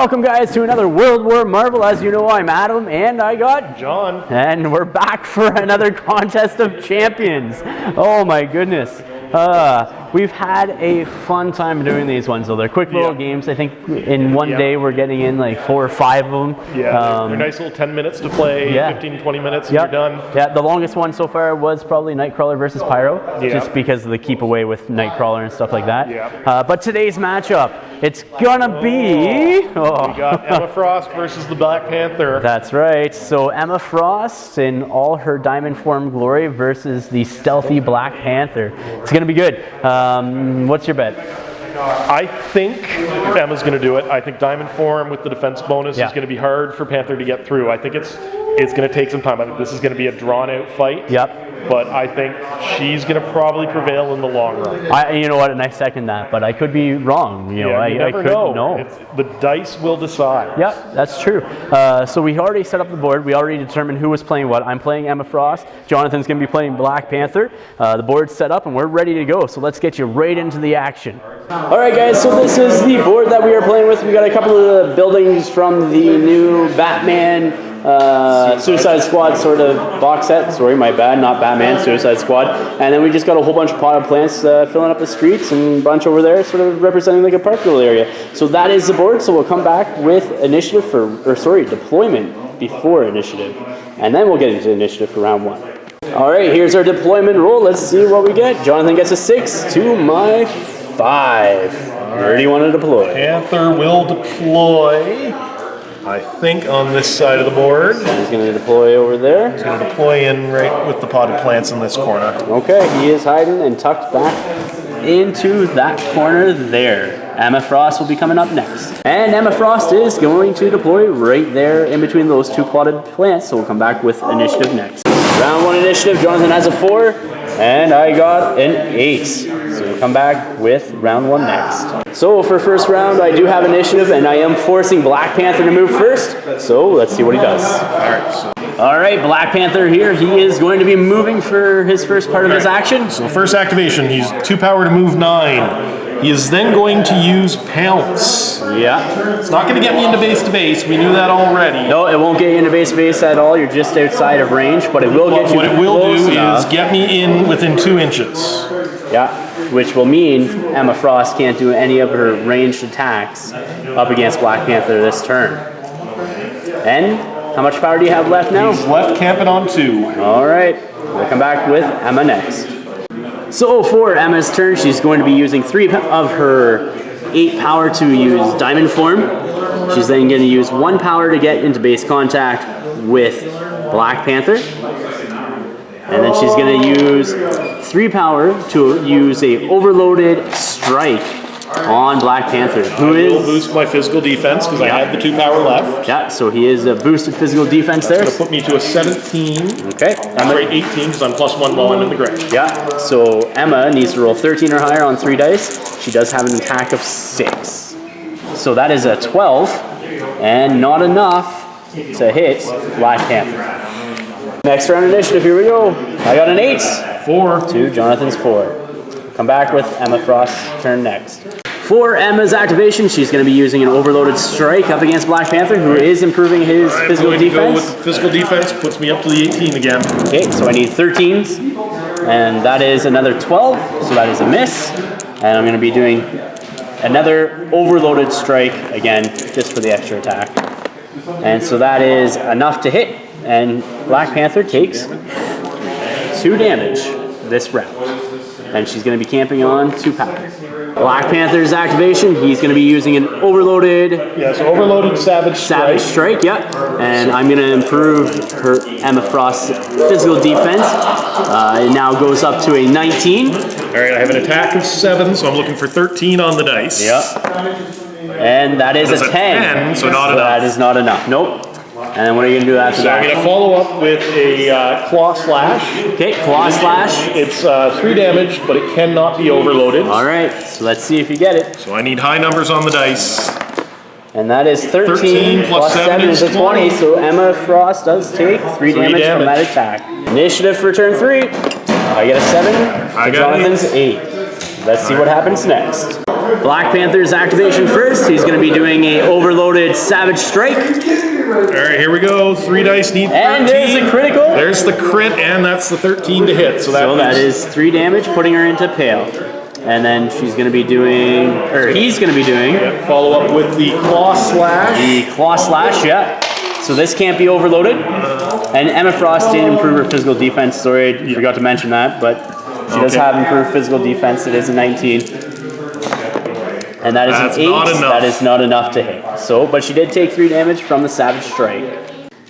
Welcome guys to another World War Marvel. As you know, I'm Adam and I got John. And we're back for another contest of champions. Oh my goodness. We've had a fun time doing these ones, though. They're quick little games. I think in one day we're getting in like 4 or 5 of them. Yeah, they're nice little 10 minutes to play, 15, 20 minutes and you're done. Yeah, the longest one so far was probably Nightcrawler versus Pyro, just because of the keep away with Nightcrawler and stuff like that. Yeah. But today's matchup, it's gonna be... We got Emma Frost versus the Black Panther. That's right. So Emma Frost in all her diamond form glory versus the stealthy Black Panther. It's gonna be good. What's your bet? I think Emma's going to do it. I think diamond form with the defense bonus is going to be hard for Panther to get through. I think it's going to take some time. I think this is going to be a drawn-out fight. Yep. But I think she's going to probably prevail in the long run. You know what? And I second that, but I could be wrong. You know, you never I could know. The dice will decide. Yep, that's true. So we already set up the board. We already determined who was playing what. I'm playing Emma Frost. Jonathan's going to be playing Black Panther. The board's set up and we're ready to go. So let's get you right into the action. All right, guys. So this is the board that we are playing with. We got a couple of the buildings from the new Batman Suicide Squad sort of box set. Sorry, my bad, not Batman, Suicide Squad. And then we just got a whole bunch of potted plants filling up the streets and a bunch over there sort of representing like a park little area. So that is the board. So we'll come back with initiative deployment before initiative. And then we'll get into initiative for round 1. All right, here's our deployment roll. Let's see what we get. Jonathan gets a 6 to my 5. Where do you want to deploy? Panther will deploy, I think, on this side of the board. He's going to deploy over there. He's going to deploy in right with the potted plants in this corner. Okay, he is hiding and tucked back into that corner there. Emma Frost will be coming up next. And Emma Frost is going to deploy right there in between those 2 potted plants, so we'll come back with initiative next. Round 1 initiative, Jonathan has a 4, and I got an 8. So we'll come back with round 1 next. So for first round, I do have initiative, and I am forcing Black Panther to move first. So let's see what he does. All right, Black Panther here. He is going to be moving for his first part of his action. So first activation, he's 2 power to move 9. He is then going to use Pounce. Yeah. It's not going to get me into base to base. We knew that already. No, it won't get you into base to base at all. You're just outside of range, but it will get you. What it will do enough. is get me in within 2 inches. Yeah, which will mean Emma Frost can't do any of her ranged attacks up against Black Panther this turn. And how much power do you have left now? He's left camping on 2. All right, we'll come back with Emma next. So for Emma's turn, she's going to be using 3 of her 8 power to use diamond form. She's then going to use 1 power to get into base contact with Black Panther. And then she's going to use 3 power to use a overloaded strike on Black Panther, who is... will boost my physical defense because I had the 2 power left. Yeah, so he is a boosted physical defense there. That's going to put me to a 17. Okay. Sorry, 18 because I'm +1 while I'm in the ground. Yeah, so Emma needs to roll 13 or higher on 3 dice. She does have an attack of 6. So that is a 12, and not enough to hit Black Panther. Next round initiative, here we go. I got an 8. 4. To Jonathan's 4. Come back with Emma Frost's turn next. For Emma's activation, she's going to be using an overloaded strike up against Black Panther, who is improving his physical defense. Go with physical defense, puts me up to the 18 again. Okay, so I need 13s, and that is another 12, so that is a miss. And I'm going to be doing another overloaded strike again, just for the extra attack. And so that is enough to hit, and Black Panther takes 2 damage this round. And she's going to be camping on 2 power. Black Panther's activation, he's going to be using an overloaded... Yeah, so overloaded Savage Strike, yeah. And I'm going to improve her Emma Frost's physical defense. It now goes up to a 19. All right, I have an attack of 7, so I'm looking for 13 on the dice. Yep. And that is a 10. So not enough. That is not enough. Nope. And then what are you going to do after that? I'm going to follow up with a Claw Slash. Okay, Claw Slash. It's 3 damage, but it cannot be overloaded. All right, so let's see if you get it. So I need high numbers on the dice. And that is 13 plus 7 is a 20, so Emma Frost does take 3 damage from that attack. Initiative for turn 3. I get a 7. I got Jonathan's 8. Let's see what happens next. Black Panther's activation first. He's going to be doing a overloaded Savage Strike. All right, here we go. 3 dice need 13. And there's a critical. There's the crit, and that's the 13 to hit. So that is 3 damage, putting her into pale. And then she's going to be doing, or he's going to be doing. Yep, follow up with the Claw Slash. The Claw Slash, yeah. So this can't be overloaded. And Emma Frost did improve her physical defense. Sorry, I forgot to mention that, but she does have improved physical defense. It is a 19. And that is an 8. That is not enough to hit. So, but she did take 3 damage from the Savage Strike.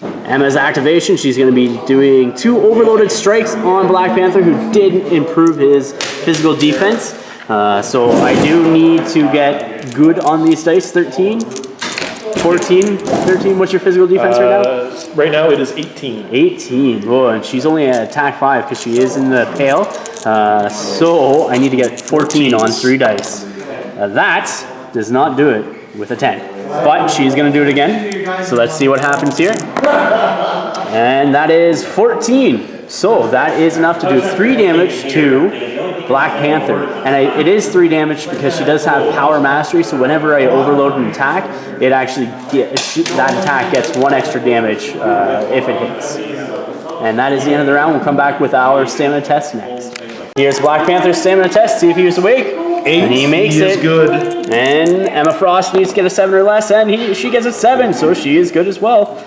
Emma's activation, she's going to be doing 2 overloaded strikes on Black Panther, who did improve his physical defense. So I do need to get good on these dice. 13, 14, 13. What's your physical defense right now? Right now it is 18. 18. Oh, and she's only at attack 5 because she is in the pale. So I need to get 14 on 3 dice. That does not do it with a 10. But she's going to do it again. So let's see what happens here. And that is 14. So that is enough to do 3 damage to Black Panther. And it is 3 damage because she does have Power Mastery. So whenever I overload an attack, it actually that attack gets 1 extra damage if it hits. And that is the end of the round. We'll come back with our stamina test next. Here's Black Panther's stamina test. See if he was awake. 8. And he makes it. Good. And Emma Frost needs to get a 7 or less, and she gets a 7, so she is good as well.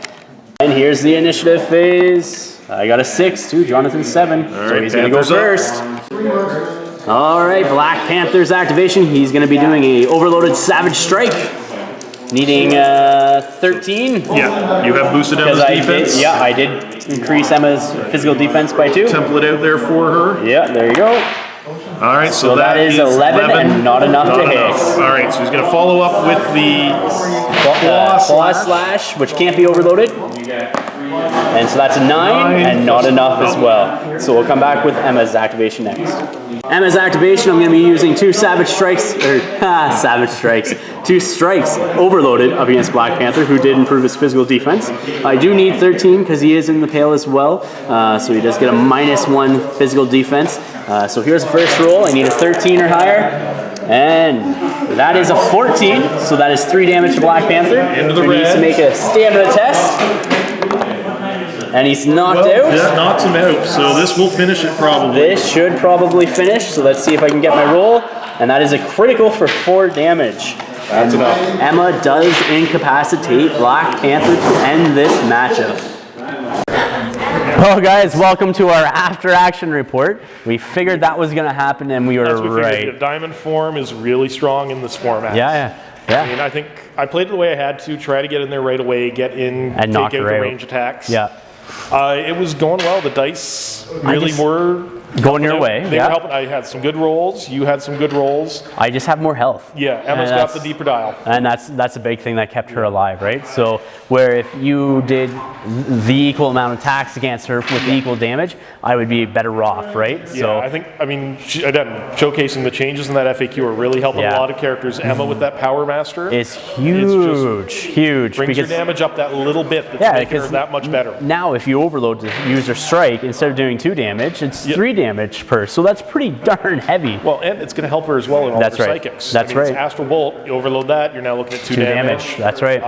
And here's the initiative phase. I got a 6 too. Jonathan's 7, so he's going to go first. All right, Black Panther's activation. He's going to be doing a overloaded Savage Strike, needing 13. Yeah, you have boosted Emma's defense. I did increase Emma's physical defense by 2. Template out there for her. Yeah, there you go. All right, so that is 11 and not enough to hit. All right, so he's going to follow up with the Claw Slash, which can't be overloaded. And so that's a 9 and not enough as well. So we'll come back with Emma's activation next. Emma's activation, I'm going to be using 2 Savage Strikes, 2 strikes overloaded up against Black Panther, who did improve his physical defense. I do need 13 because he is in the pale as well, so he does get a -1 physical defense. So here's the first roll. I need a 13 or higher, and that is a 14, so that is 3 damage to Black Panther. Into the He needs to make a stamina test, and he's knocked out. That knocks him out, so this will finish it probably. This should probably finish, so let's see if I can get my roll, and that is a critical for 4 damage. That's enough. Emma does incapacitate Black Panther to end this matchup. Well, guys, welcome to our after-action report. We figured that was going to happen, and we were right. The diamond form is really strong in this format. Yeah. I mean, I think I played it the way I had to, try to get in there right away, get in, and take out the range attacks. Yeah. It was going well. The dice really were going your way. They were helping. I had some good rolls. You had some good rolls. I just have more health. Yeah, Emma's got the deeper dial. And that's a big thing that kept her alive, right? So where if you did the equal amount of attacks against her with equal damage, I would be better off, right? Yeah, so I mean, again, showcasing the changes in that FAQ are really helping a lot of characters. Emma with that Power Master is huge. Brings your damage up that little bit. That's making her that much better. Now, if you overload the user strike, instead of doing 2 damage, it's 3 damage per. So that's pretty darn heavy. Well, and it's going to help her as well in all her psychics. That's right. It's Astral Bolt. You overload that, you're now looking at 2 damage. That's right.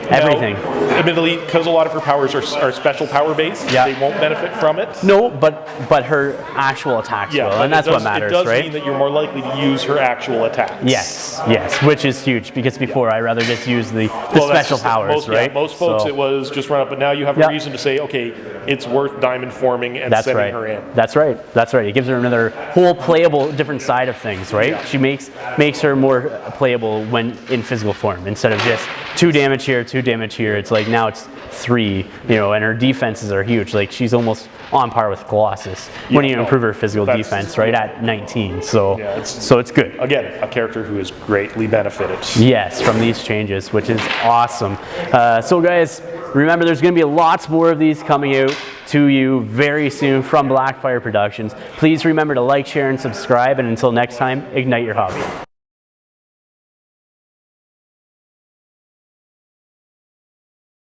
Everything. Now, admittedly, because a lot of her powers are special power based, they won't benefit from it. No, but her actual attacks will, and that's what matters, right? It does mean that you're more likely to use her actual attacks. Yes, which is huge, because before I rather just use the special powers, right? Most folks it was just run up, but now you have a reason to say, okay, it's worth diamond forming and sending her in. That's right. It gives her another whole playable different side of things, right? Yeah. She makes her more playable when in physical form, instead of just 2 damage here, 2 damage here. It's like now it's 3, and her defenses are huge. Like she's almost on par with Colossus when you improve her physical defense, right at 19. So it's good. Again, a character who has greatly benefited. Yes, from these changes, which is awesome. So guys, remember there's going to be lots more of these coming out to you very soon from Blackfyre Productions. Please remember to like, share, and subscribe. And until next time, ignite your hobby.